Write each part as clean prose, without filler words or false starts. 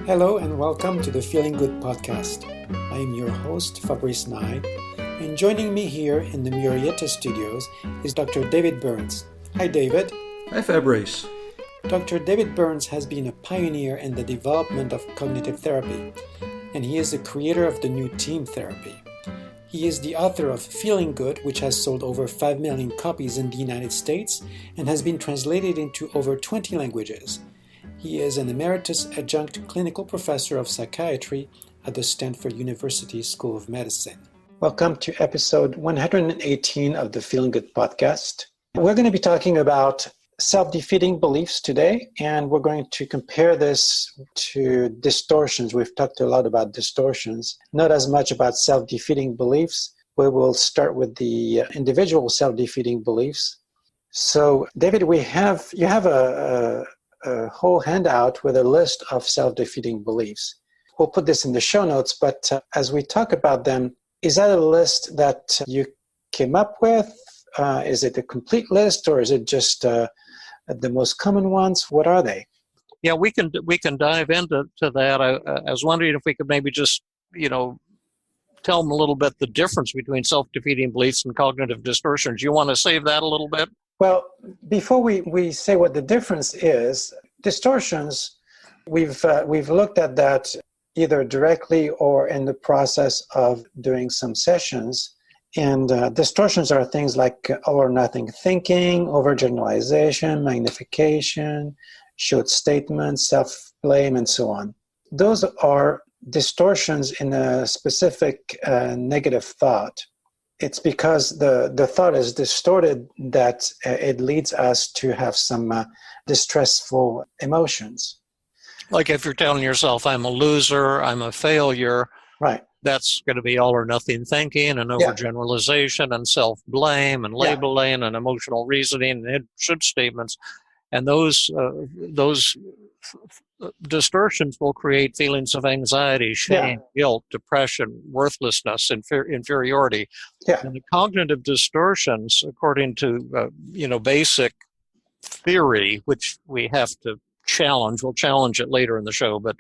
Hello and welcome to the Feeling Good podcast. I am your host, Fabrice and I, and joining me here in the Murrieta studios is Dr. David Burns. Hi, David. Hi, Fabrice. Dr. David Burns has been a pioneer in the development of cognitive therapy, and he is the creator of the new team therapy. He is the author of Feeling Good, which has sold over 5 million copies in the United States and has been translated into over 20 languages. He is an emeritus adjunct clinical professor of psychiatry at the Stanford University School of Medicine. Welcome to episode 118 of the Feeling Good podcast. We're going to be talking about self-defeating beliefs today, and we're going to compare this to distortions. We've talked a lot about distortions, not as much about self-defeating beliefs. We will start with the individual self-defeating beliefs. So, David, you have a whole handout with a list of self-defeating beliefs. We'll put this in the show notes, but as we talk about them, is that a list that you came up with? Is it a complete list, or is it just the most common ones? What are they? Yeah, we can dive into that. I was wondering if we could maybe just, tell them a little bit the difference between self-defeating beliefs and cognitive distortions. You want to save that a little bit? Well, before we say what the difference is, distortions, we've looked at that either directly or in the process of doing some sessions. And distortions are things like all or nothing thinking, overgeneralization, magnification, short statements, self-blame, and so on. Those are distortions in a specific negative thought. It's because the thought is distorted that it leads us to have some distressful emotions. Like if you're telling yourself, I'm a loser, I'm a failure, right? That's going to be all or nothing thinking and overgeneralization and self-blame and labeling and emotional reasoning and should statements. And those distortions will create feelings of anxiety, shame, guilt, depression, worthlessness, inferiority. Yeah. And the cognitive distortions, according to basic theory, which we have to challenge, we'll challenge it later in the show, but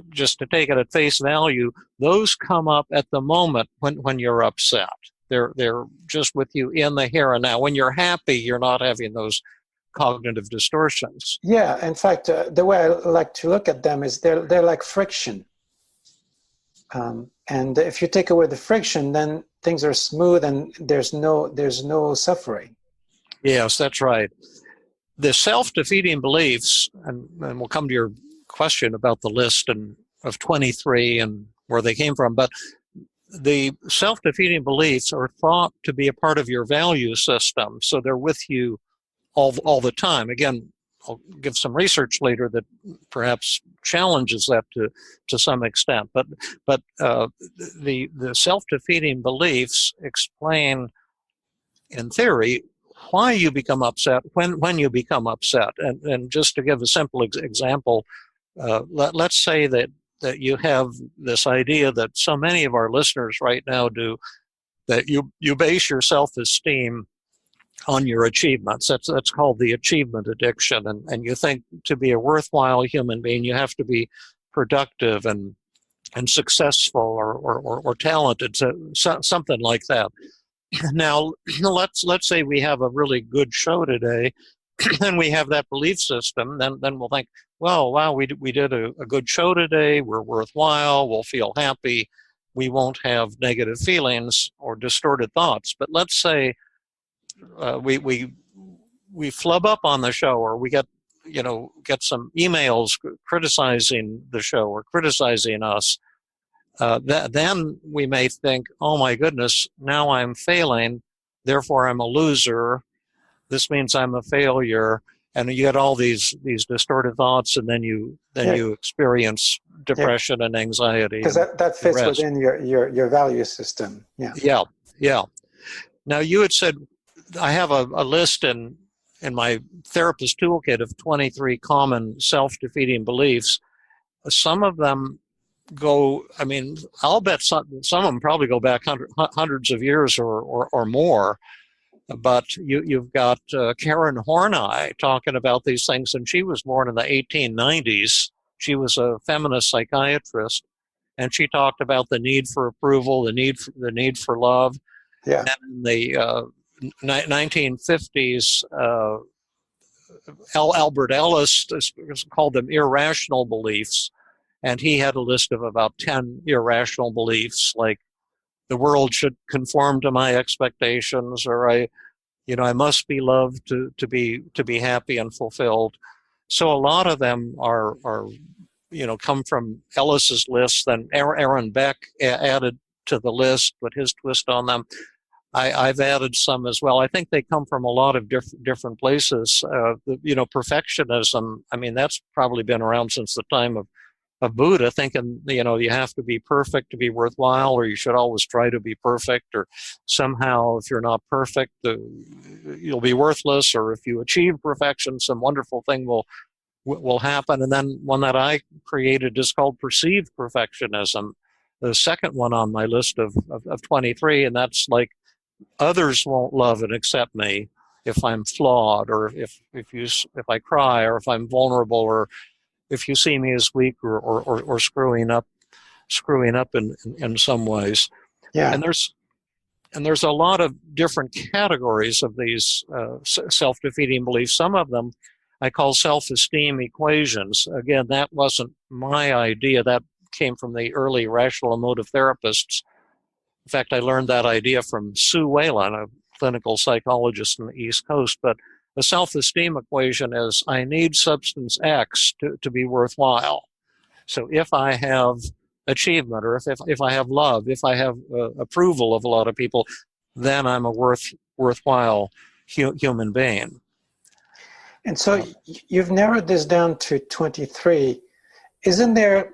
just to take it at face value, those come up at the moment when you're upset. They're just with you in the here and now. When you're happy, you're not having those cognitive distortions. Yeah, in fact, the way I like to look at them is they're like friction. And if you take away the friction, then things are smooth and there's no suffering. Yes, that's right. The self-defeating beliefs, and we'll come to your question about the list of 23 and where they came from, but the self-defeating beliefs are thought to be a part of your value system, so they're with you all the time. Again, I'll give some research later that perhaps challenges that to some extent. But the self-defeating beliefs explain, in theory, why you become upset when you become upset. And just to give a simple example, let's say that you have this idea that so many of our listeners right now do, that you base your self-esteem on your achievements. That's called the achievement addiction. And you think to be a worthwhile human being, you have to be productive and successful or talented, so something like that. Now, let's say we have a really good show today, and we have that belief system. Then we'll think, well, wow, we did a good show today. We're worthwhile. We'll feel happy. We won't have negative feelings or distorted thoughts. But let's say we flub up on the show, or we get some emails criticizing the show or criticizing us. Then we may think, oh my goodness, now I'm failing, therefore I'm a loser. This means I'm a failure, and you get all these distorted thoughts, and then you experience depression and anxiety. Because that fits within your value system. Yeah. Now you had said, I have a list in my therapist toolkit of 23 common self-defeating beliefs. Some of them I'll bet some of them probably go back hundreds of years or more. But you've got Karen Horney talking about these things, and she was born in the 1890s. She was a feminist psychiatrist, and she talked about the need for approval, the need for love. Yeah. And in the 1950s, Albert Ellis called them irrational beliefs, and he had a list of about 10 irrational beliefs, like the world should conform to my expectations, or I must be loved to be happy and fulfilled. So a lot of them are come from Ellis's list. Then Aaron Beck added to the list, but his twist on them. I've added some as well. I think they come from a lot of different places. Perfectionism, I mean, that's probably been around since the time of Buddha, thinking, you have to be perfect to be worthwhile, or you should always try to be perfect, or somehow if you're not perfect, you'll be worthless, or if you achieve perfection, some wonderful thing will happen. And then one that I created is called perceived perfectionism, the second one on my list of 23, and that's like, others won't love and accept me if I'm flawed, or if I cry, or if I'm vulnerable, or if you see me as weak, or screwing up in some ways. Yeah. And there's a lot of different categories of these self-defeating beliefs. Some of them I call self-esteem equations. Again, that wasn't my idea. That came from the early rational emotive therapists. In fact, I learned that idea from Sue Whalen, a clinical psychologist on the East Coast. But the self-esteem equation is, I need substance X to be worthwhile. So if I have achievement, or if I have love, if I have approval of a lot of people, then I'm a worthwhile human being. And so you've narrowed this down to 23. Isn't there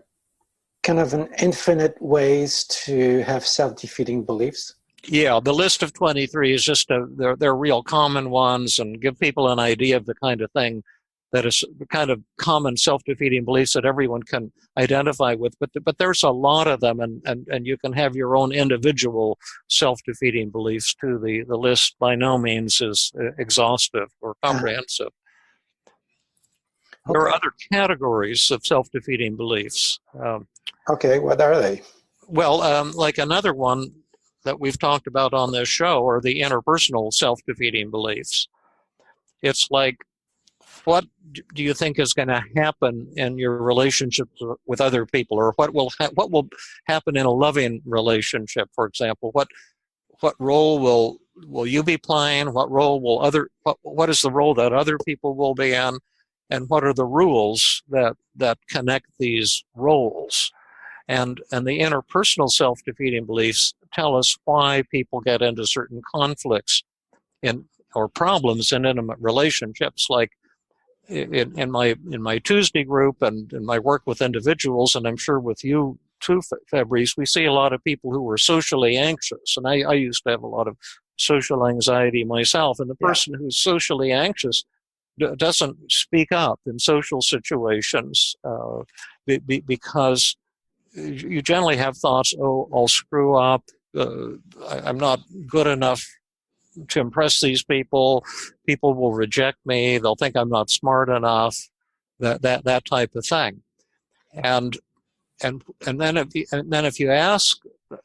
kind of an infinite ways to have self-defeating beliefs? Yeah, the list of 23 is just they're real common ones, and give people an idea of the kind of thing that is the kind of common self-defeating beliefs that everyone can identify with. But there's a lot of them, and you can have your own individual self-defeating beliefs too. The list by no means is exhaustive or comprehensive. There are other categories of self-defeating beliefs. Okay, what are they? Well, like another one that we've talked about on this show are the interpersonal self-defeating beliefs. It's like, what do you think is going to happen in your relationships with other people, or what will happen in a loving relationship, for example? What role will you be playing? What role will what is the role that other people will be in? And what are the rules that connect these roles? And the interpersonal self-defeating beliefs tell us why people get into certain conflicts or problems in intimate relationships. Like in my Tuesday group and in my work with individuals, and I'm sure with you too, Fabrice, we see a lot of people who are socially anxious. And I used to have a lot of social anxiety myself. And the person who's socially anxious doesn't speak up in social situations because you generally have thoughts, oh, I'll screw up, I'm not good enough to impress these people will reject me, they'll think I'm not smart enough, that type of thing. And then if you ask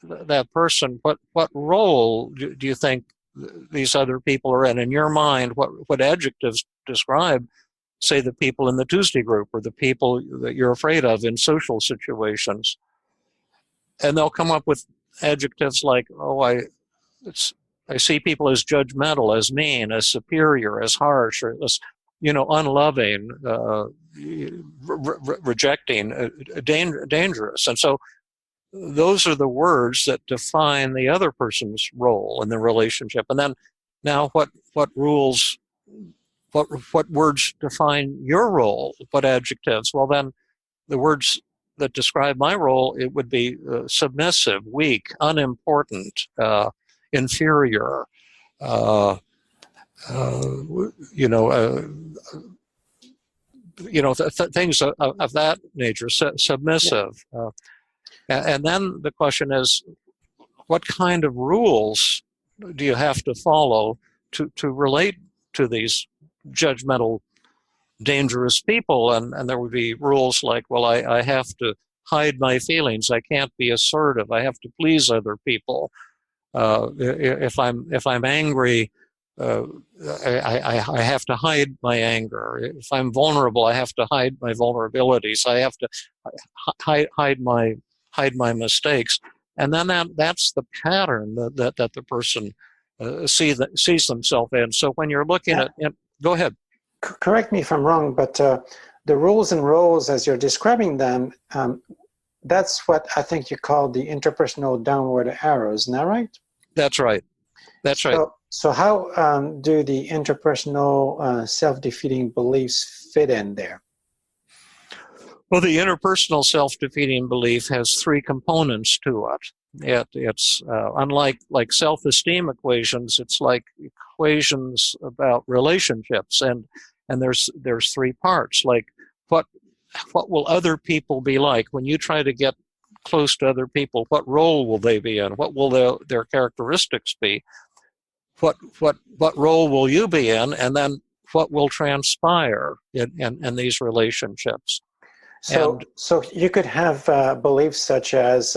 that person, what role do you think these other people are in your mind, what adjectives describe, say, the people in the Tuesday group or the people that you're afraid of in social situations? And they'll come up with adjectives like, oh, I see people as judgmental, as mean, as superior, as harsh, or as, unloving, rejecting, dangerous. And so those are the words that define the other person's role in the relationship. And then now what rules, what words define your role? What adjectives? Well, then the words that describe my role, it would be submissive, weak, unimportant, inferior, things of that nature, submissive. And then the question is, what kind of rules do you have to follow to relate to these judgmental dangerous people, and there would be rules like, well, I have to hide my feelings. I can't be assertive. I have to please other people. If I'm angry, I have to hide my anger. If I'm vulnerable, I have to hide my vulnerabilities. I have to hide my mistakes. And then that's the pattern that the person sees themselves in. So when you're looking at, go ahead. Correct me if I'm wrong, but the rules and roles as you're describing them, that's what I think you call the interpersonal downward arrows, isn't that right? That's right. That's right. So how do the interpersonal self-defeating beliefs fit in there? Well, the interpersonal self-defeating belief has three components to it. It's unlike self-esteem equations. It's like equations about relationships, and there's three parts. Like what will other people be like when you try to get close to other people? What role will they be in? What will their characteristics be? What role will you be in? And then what will transpire in these relationships? So you could have beliefs such as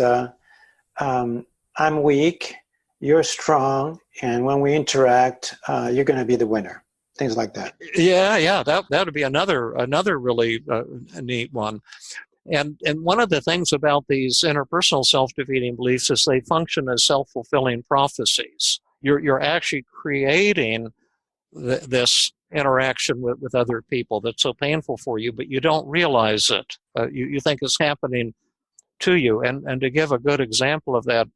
I'm weak, you're strong, and when we interact, you're going to be the winner. Things like that. Yeah, that would be another really neat one. And one of the things about these interpersonal self-defeating beliefs is they function as self-fulfilling prophecies. You're actually creating this interaction with other people that's so painful for you, but you don't realize it. You think it's happening to you. And to give a good example of that,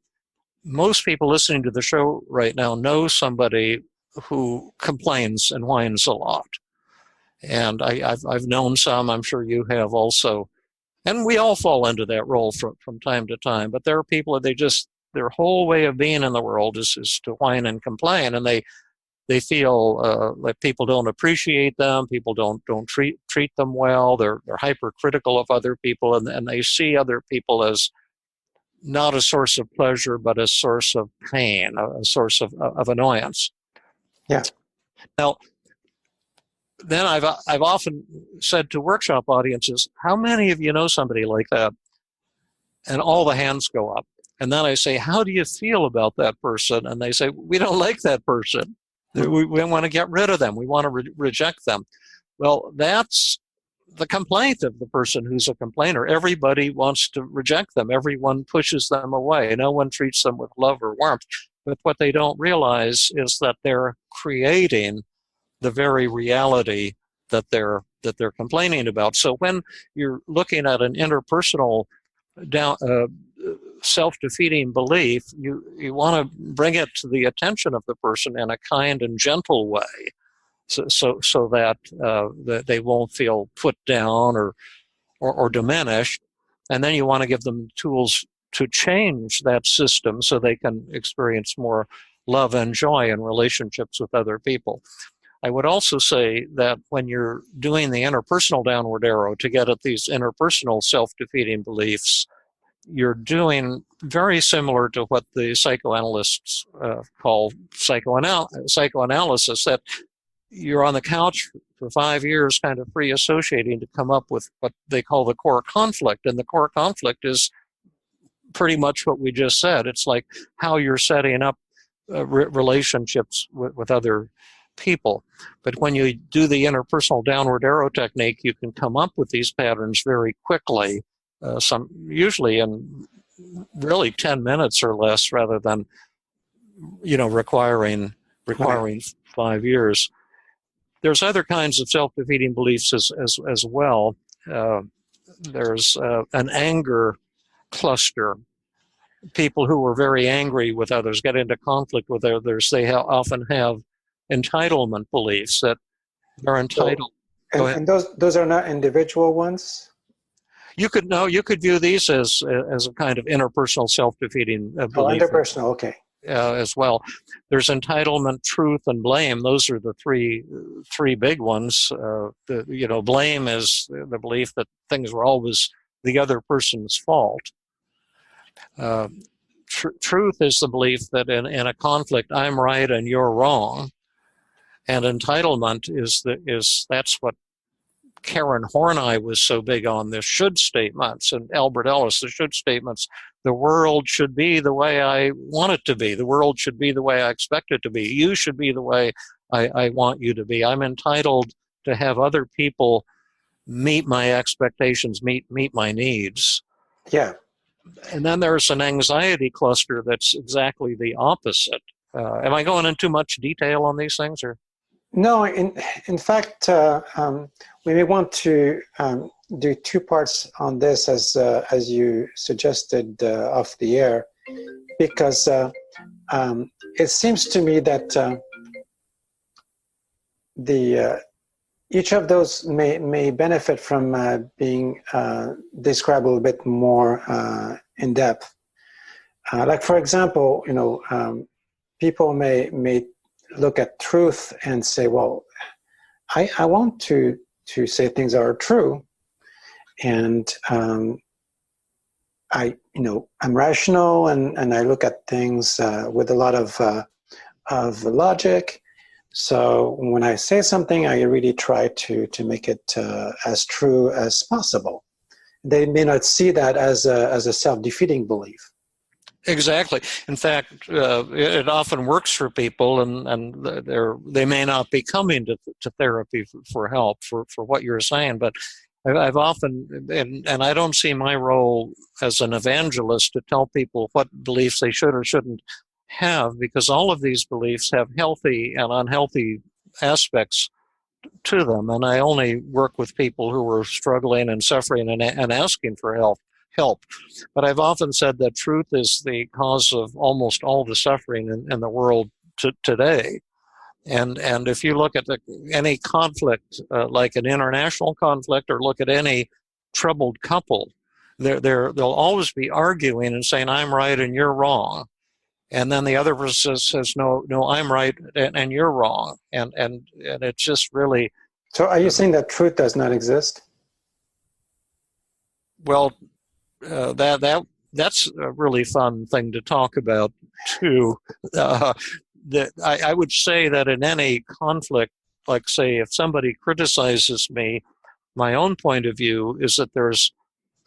most people listening to the show right now know somebody who complains and whines a lot. And I've known some, I'm sure you have also. And we all fall into that role from time to time. But there are people that their whole way of being in the world is to whine and complain. And they feel like people don't appreciate them, people don't treat them well. They're hypercritical of other people, and they see other people as not a source of pleasure, but a source of pain, a source of annoyance. Yeah. Now, then I've often said to workshop audiences, how many of you know somebody like that? And all the hands go up. And then I say, how do you feel about that person? And they say, we don't like that person. We want to get rid of them. We want to reject them. Well, that's the complaint of the person who's a complainer. Everybody wants to reject them. Everyone pushes them away. No one treats them with love or warmth. But what they don't realize is that they're creating the very reality that they're complaining about. So when you're looking at an interpersonal self-defeating belief, you want to bring it to the attention of the person in a kind and gentle way, so that they won't feel put down or diminished. And then you want to give them tools to change that system so they can experience more love and joy in relationships with other people. I would also say that when you're doing the interpersonal downward arrow to get at these interpersonal self-defeating beliefs, you're doing very similar to what the psychoanalysts call psychoanalysis, that you're on the couch for 5 years kind of free associating to come up with what they call the core conflict. And the core conflict is pretty much what we just said. It's like how you're setting up relationships with other people. But when you do the interpersonal downward arrow technique, you can come up with these patterns very quickly, usually in really 10 minutes or less, rather than requiring 5 years. There's other kinds of self-defeating beliefs as well. There's an anger cluster. People who are very angry with others, get into conflict with others, they often have entitlement beliefs that they're entitled. And those are not individual ones? You could view these as a kind of interpersonal self-defeating belief. Oh, interpersonal, okay. As well. There's entitlement, truth, and blame. Those are the three big ones. Blame is the belief that things were always the other person's fault. Truth is the belief that in a conflict, I'm right and you're wrong. And entitlement is that's what Karen Horney was so big on the should statements, and Albert Ellis, the should statements. The world should be the way I want it to be. The world should be the way I expect it to be. You should be the way I want you to be. I'm entitled to have other people meet my expectations, meet my needs. Yeah. And then there's an anxiety cluster that's exactly the opposite. Am I going into too much detail on these things, or? No, in fact, we may want to do two parts on this, as you suggested off the air, because it seems to me that each of those may benefit from being described a little bit more in depth. Like, for example, people may look at truth and say, well, I want to say things are true, and I'm rational, and I look at things with a lot of logic. So when I say something, I really try to make it as true as possible. They may not see that as a self-defeating belief. Exactly. In fact, it often works for people, and they may not be coming to therapy for help for what you're saying. But I've often, and I don't see my role as an evangelist to tell people what beliefs they should or shouldn't have, because all of these beliefs have healthy and unhealthy aspects to them. And I only work with people who are struggling and suffering and asking for help. But I've often said that truth is the cause of almost all the suffering in the world today. And if you look at any conflict, like an international conflict, or look at any troubled couple, they'll always be arguing and saying, I'm right and you're wrong. And then the other person says, no, I'm right and you're wrong. And it's just really... So are you saying that truth does not exist? Well, that's a really fun thing to talk about too. I would say that in any conflict, like, say, if somebody criticizes me, my own point of view is that there's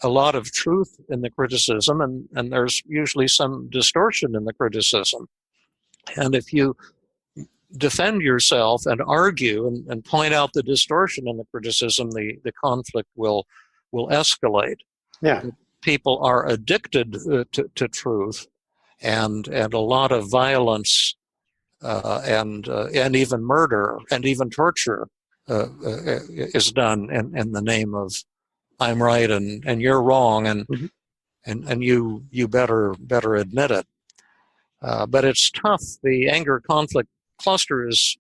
a lot of truth in the criticism, and there's usually some distortion in the criticism. And if you defend yourself and argue and point out the distortion in the criticism, the conflict will escalate. Yeah. People are addicted to truth, and a lot of violence and even murder and even torture is done in the name of I'm right and you're wrong, and mm-hmm. and you better admit it. But it's tough. The anger conflict cluster is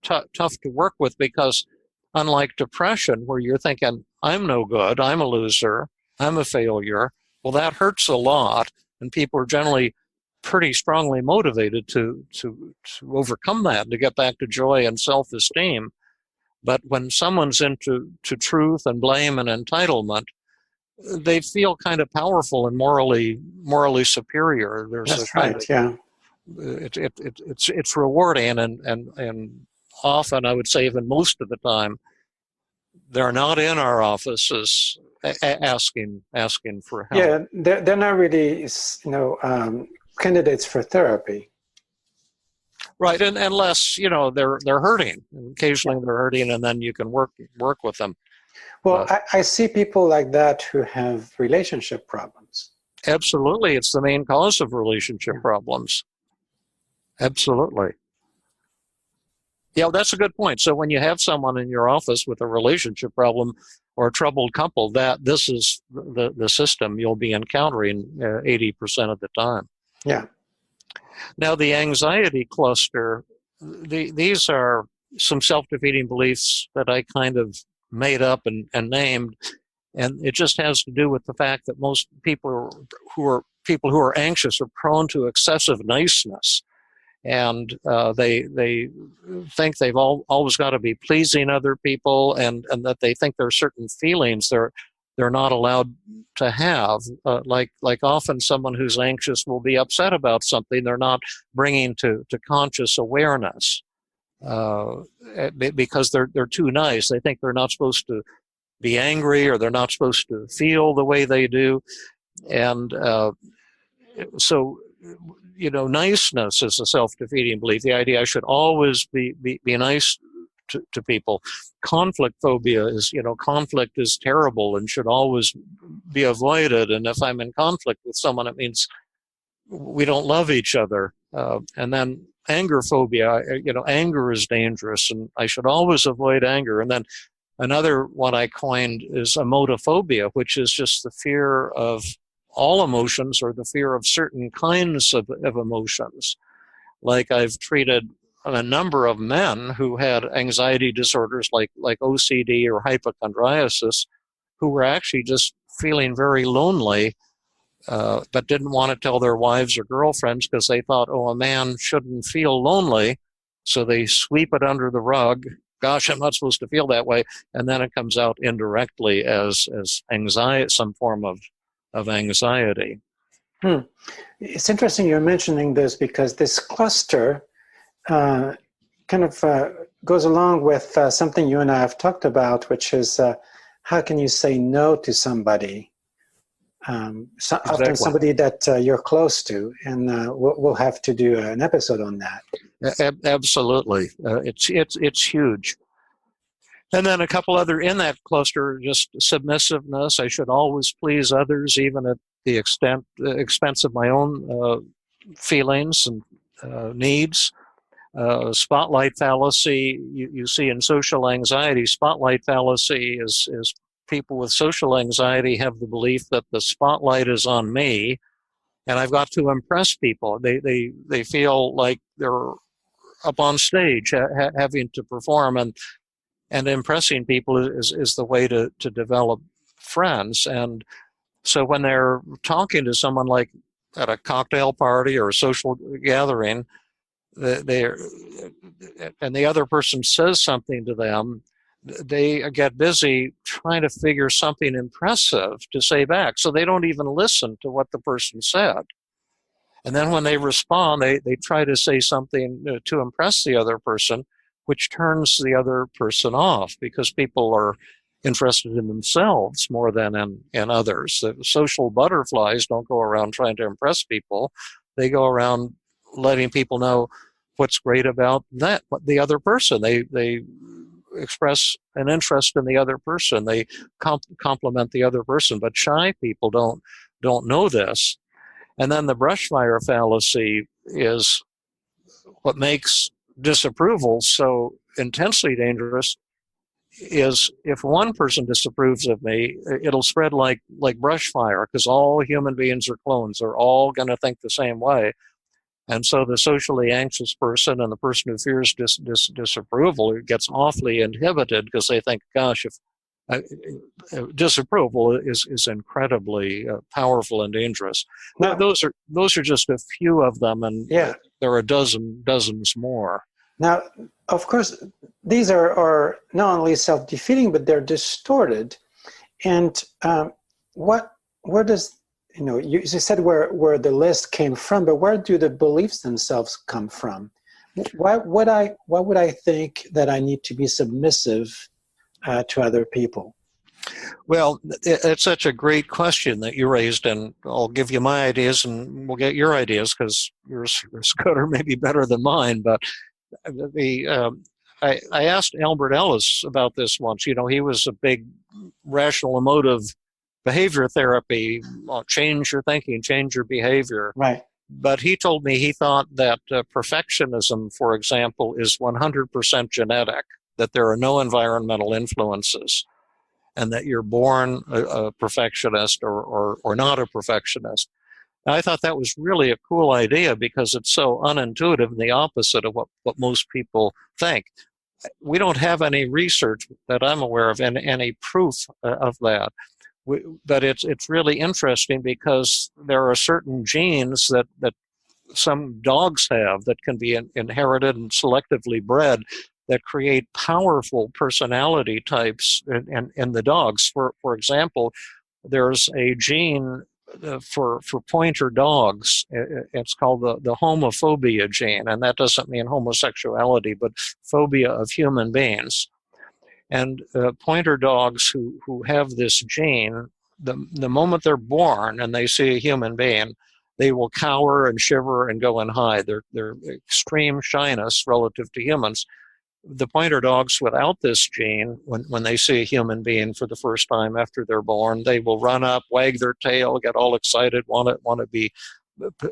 tough to work with, because unlike depression, where you're thinking I'm no good, I'm a loser, I'm a failure, well, that hurts a lot, and people are generally pretty strongly motivated to overcome that, to get back to joy and self-esteem. But when someone's into truth and blame and entitlement, they feel kind of powerful and morally superior. That's right. Yeah. It's rewarding, and often, I would say even most of the time, they're not in our offices asking for help. Yeah, they're not really, candidates for therapy. Right, and unless they're hurting. Occasionally they're hurting, and then you can work with them. Well, I see people like that who have relationship problems. Absolutely, it's the main cause of relationship problems. Absolutely. Yeah, that's a good point. So when you have someone in your office with a relationship problem or a troubled couple, that this is the system you'll be encountering 80% of the time. Yeah. Now, the anxiety cluster, these are some self-defeating beliefs that I kind of made up and named, and it just has to do with the fact that most people who are anxious are prone to excessive niceness. And they think they've always got to be pleasing other people, and that they think there are certain feelings they're not allowed to have. Like often someone who's anxious will be upset about something they're not bringing to conscious awareness. because they're too nice. They think they're not supposed to be angry, or they're not supposed to feel the way they do. And so, niceness is a self-defeating belief. The idea I should always be nice to people. Conflict phobia is, conflict is terrible and should always be avoided. And if I'm in conflict with someone, it means we don't love each other. And then anger phobia, anger is dangerous and I should always avoid anger. And then another one I coined is emotophobia, which is just the fear of all emotions, or the fear of certain kinds of emotions. Like, I've treated a number of men who had anxiety disorders like OCD or hypochondriasis, who were actually just feeling very lonely, but didn't want to tell their wives or girlfriends because they thought, oh, a man shouldn't feel lonely. So they sweep it under the rug. Gosh, I'm not supposed to feel that way. And then it comes out indirectly as anxiety, some form of anxiety. It's interesting you're mentioning this, because this cluster goes along with something you and I have talked about, which is how can you say no to somebody? Exactly. Often somebody that you're close to, and we'll have to do an episode on that. Absolutely. It's huge. And then a couple other in that cluster, just submissiveness. I should always please others, even at the expense of my own feelings and needs. Spotlight fallacy, you see in social anxiety. Spotlight fallacy is people with social anxiety have the belief that the spotlight is on me, and I've got to impress people. They feel like they're up on stage having to perform, and impressing people is the way to develop friends. And so when they're talking to someone, like at a cocktail party or a social gathering, and the other person says something to them, they get busy trying to figure something impressive to say back. So they don't even listen to what the person said. And then when they respond, they try to say something to impress the other person, which turns the other person off, because people are interested in themselves more than in others. The social butterflies don't go around trying to impress people. They go around letting people know what's great about the other person. They express an interest in the other person. They compliment the other person. But shy people don't know this. And then the brush fire fallacy is what makes disapproval so intensely dangerous. Is if one person disapproves of me, it'll spread like brush fire, because all human beings are clones. They're all going to think the same way. And so the socially anxious person and the person who fears disapproval gets awfully inhibited, because they think, gosh, if disapproval is incredibly powerful and dangerous. Now, those are just a few of them, and there are dozens more. Now, of course, these are not only self-defeating, but they're distorted. And where does, you said where the list came from, but where do the beliefs themselves come from? Why would I think that I need to be submissive to other people? Well, it's such a great question that you raised, and I'll give you my ideas, and we'll get your ideas, because yours are as good or maybe better than mine. But I asked Albert Ellis about this once. He was a big rational emotive behavior therapy, change your thinking, change your behavior. Right. But he told me he thought that perfectionism, for example, is 100% genetic, that there are no environmental influences, and that you're born a perfectionist or not a perfectionist. And I thought that was really a cool idea, because it's so unintuitive and the opposite of what most people think. We don't have any research that I'm aware of, and any proof of that. But it's really interesting, because there are certain genes that some dogs have that can be inherited and selectively bred, that create powerful personality types in the dogs. For example, there's a gene for pointer dogs, it's called the homophobia gene, and that doesn't mean homosexuality, but phobia of human beings. And pointer dogs who have this gene, the moment they're born and they see a human being, they will cower and shiver and go and hide. They're extreme shyness relative to humans. The pointer dogs without this gene, when they see a human being for the first time after they're born, they will run up, wag their tail, get all excited, want to be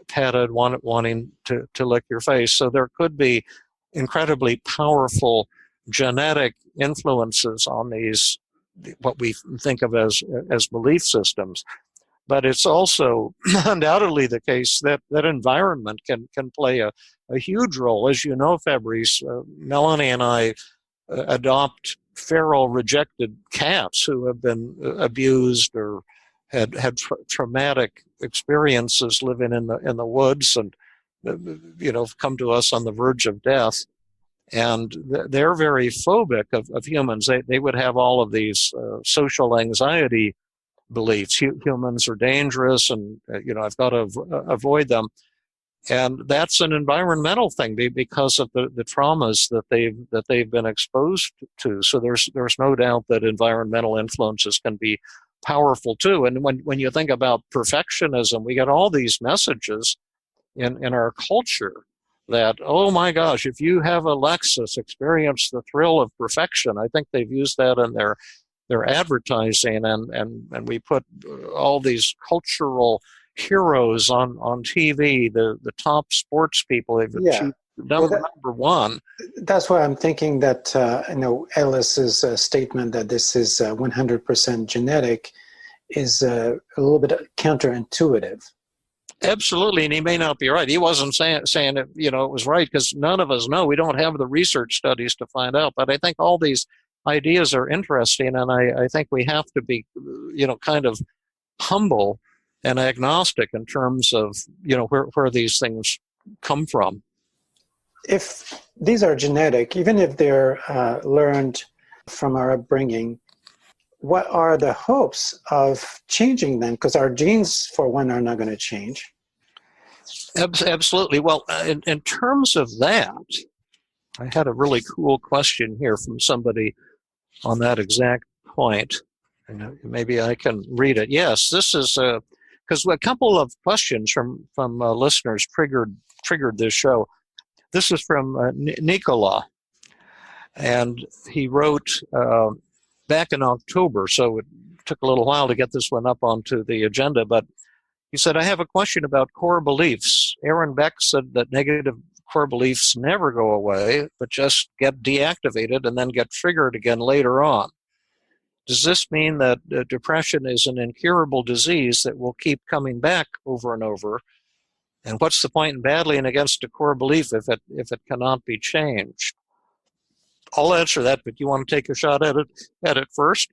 petted, wanting to lick your face. So there could be incredibly powerful genetic influences on these, what we think of as belief systems. But it's also undoubtedly the case that environment can play a huge role. As you know, Fabrice, Melanie and I adopt feral rejected cats who have been abused or had traumatic experiences living in the woods, and come to us on the verge of death. And they're very phobic of humans. They would have all of these social anxiety beliefs. Humans are dangerous, and I've got to avoid them. And that's an environmental thing because of the traumas that they've been exposed to. So there's no doubt that environmental influences can be powerful too. And when you think about perfectionism, we get all these messages in our culture that, oh my gosh, if you have a Lexus, experience the thrill of perfection. I think they've used that in their advertising, and we put all these cultural heroes on TV, the top sports people. They've achieved number one. That's why I'm thinking that Ellis's statement that this is 100% genetic is a little bit counterintuitive. Absolutely, and he may not be right. He wasn't saying it, it was right, because none of us know. We don't have the research studies to find out. But I think all these ideas are interesting, and I think we have to be, kind of humble and agnostic in terms of, where these things come from. If these are genetic, even if they're learned from our upbringing, what are the hopes of changing them? Because our genes, for one, are not going to change. Absolutely. Well, in terms of that, I had a really cool question here from somebody on that exact point. And maybe I can read it. Yes, this is because a couple of questions from listeners triggered this show. This is from Nikola, and he wrote back in October, so it took a little while to get this one up onto the agenda, but he said, I have a question about core beliefs. Aaron Beck said that negative core beliefs never go away, but just get deactivated and then get triggered again later on. Does this mean that depression is an incurable disease that will keep coming back over and over? And what's the point in battling against a core belief if it cannot be changed? I'll answer that, but you want to take a shot at it first?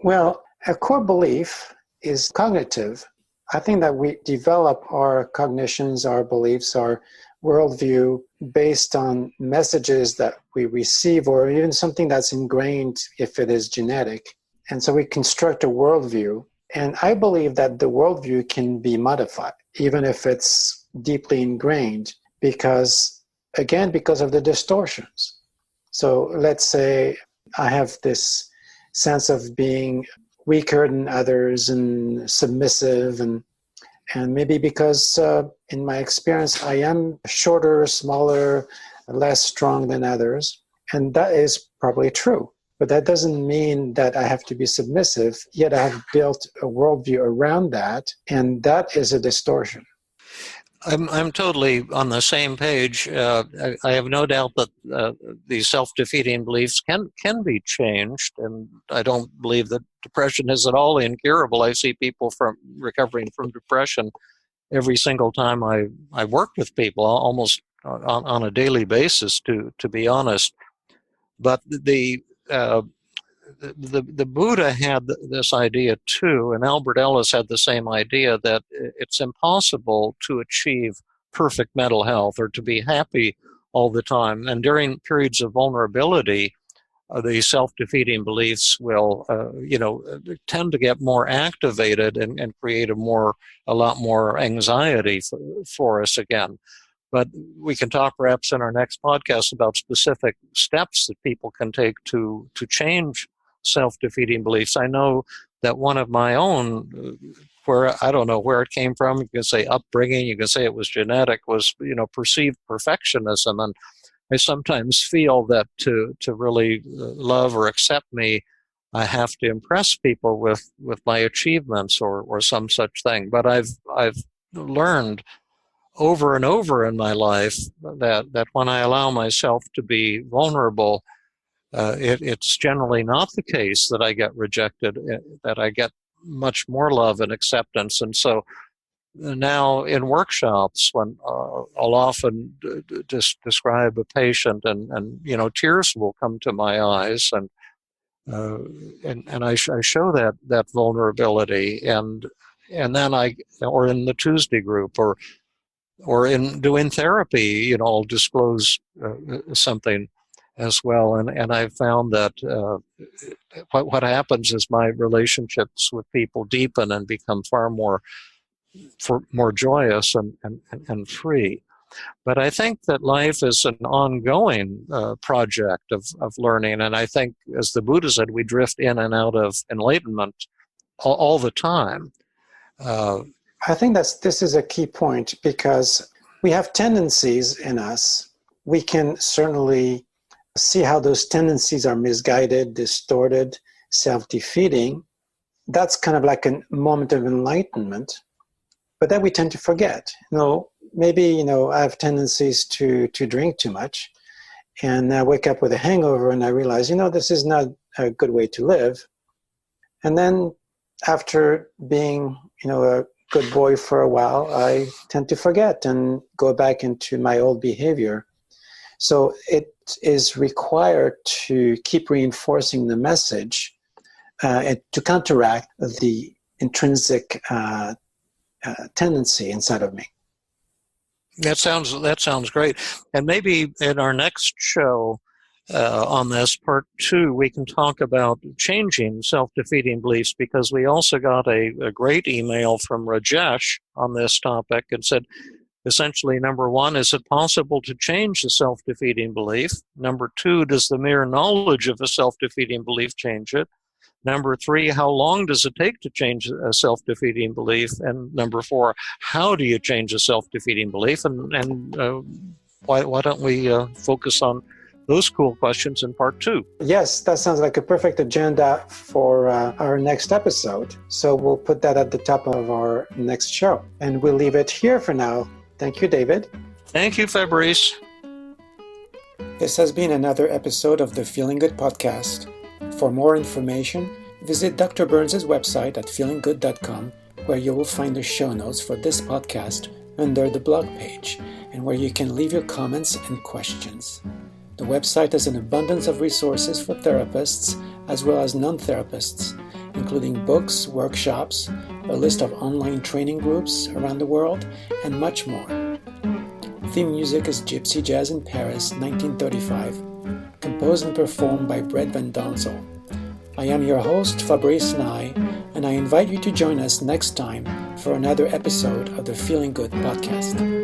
Well, a core belief is cognitive. I think that we develop our cognitions, our beliefs, our worldview based on messages that we receive, or even something that's ingrained if it is genetic. And so we construct a worldview. And I believe that the worldview can be modified, even if it's deeply ingrained, because of the distortions. So let's say I have this sense of being weaker than others and submissive, and maybe because in my experience I am shorter, smaller, less strong than others, and that is probably true. But that doesn't mean that I have to be submissive, yet I have built a worldview around that, and that is a distortion. I'm totally on the same page. I have no doubt that these self-defeating beliefs can be changed, and I don't believe that depression is at all incurable. I see people recovering from depression every single time I work with people, almost on a daily basis, to be honest. But the Buddha had this idea too, and Albert Ellis had the same idea, that it's impossible to achieve perfect mental health or to be happy all the time. And during periods of vulnerability, the self-defeating beliefs will, tend to get more activated and create a lot more anxiety for us again. But we can talk perhaps in our next podcast about specific steps that people can take to change self-defeating beliefs. I know that one of my own, where I don't know where it came from, you can say upbringing, you can say it was genetic, was, perceived perfectionism. And I sometimes feel that to really love or accept me, I have to impress people with my achievements or some such thing. But I've learned over and over in my life that when I allow myself to be vulnerable, it's generally not the case that I get rejected, that I get much more love and acceptance. And so now in workshops, when I'll often just describe a patient and tears will come to my eyes, and I show that vulnerability, and then or in the Tuesday group, or in doing therapy, I'll disclose something as well. And I've found that what happens is my relationships with people deepen and become far more joyous and free. But I think that life is an ongoing project of learning. And I think, as the Buddha said, we drift in and out of enlightenment all the time. I think this is a key point, because we have tendencies in us. We can certainly see how those tendencies are misguided, distorted, self-defeating. That's kind of like a moment of enlightenment. But then we tend to forget. Maybe I have tendencies to drink too much, and I wake up with a hangover and I realize, this is not a good way to live. And then after being, a good boy for a while, I tend to forget and go back into my old behavior. So it is required to keep reinforcing the message and to counteract the intrinsic tendency inside of me. That sounds great. And maybe in our next show on this, part 2, we can talk about changing self-defeating beliefs, because we also got a great email from Rajesh on this topic and said, essentially, number 1, is it possible to change a self-defeating belief? Number 2, does the mere knowledge of a self-defeating belief change it? Number 3, how long does it take to change a self-defeating belief? And number 4, how do you change a self-defeating belief? And why don't we focus on those cool questions in part 2? Yes, that sounds like a perfect agenda for our next episode. So we'll put that at the top of our next show. And we'll leave it here for now. Thank you, David. Thank you, Fabrice. This has been another episode of the Feeling Good podcast. For more information, visit Dr. Burns' website at feelinggood.com, where you will find the show notes for this podcast under the blog page, and where you can leave your comments and questions. The website has an abundance of resources for therapists as well as non-therapists, including books, workshops, a list of online training groups around the world, and much more. Theme music is Gypsy Jazz in Paris, 1935, composed and performed by Brett Van Donsel. I am your host, Fabrice and I invite you to join us next time for another episode of the Feeling Good podcast.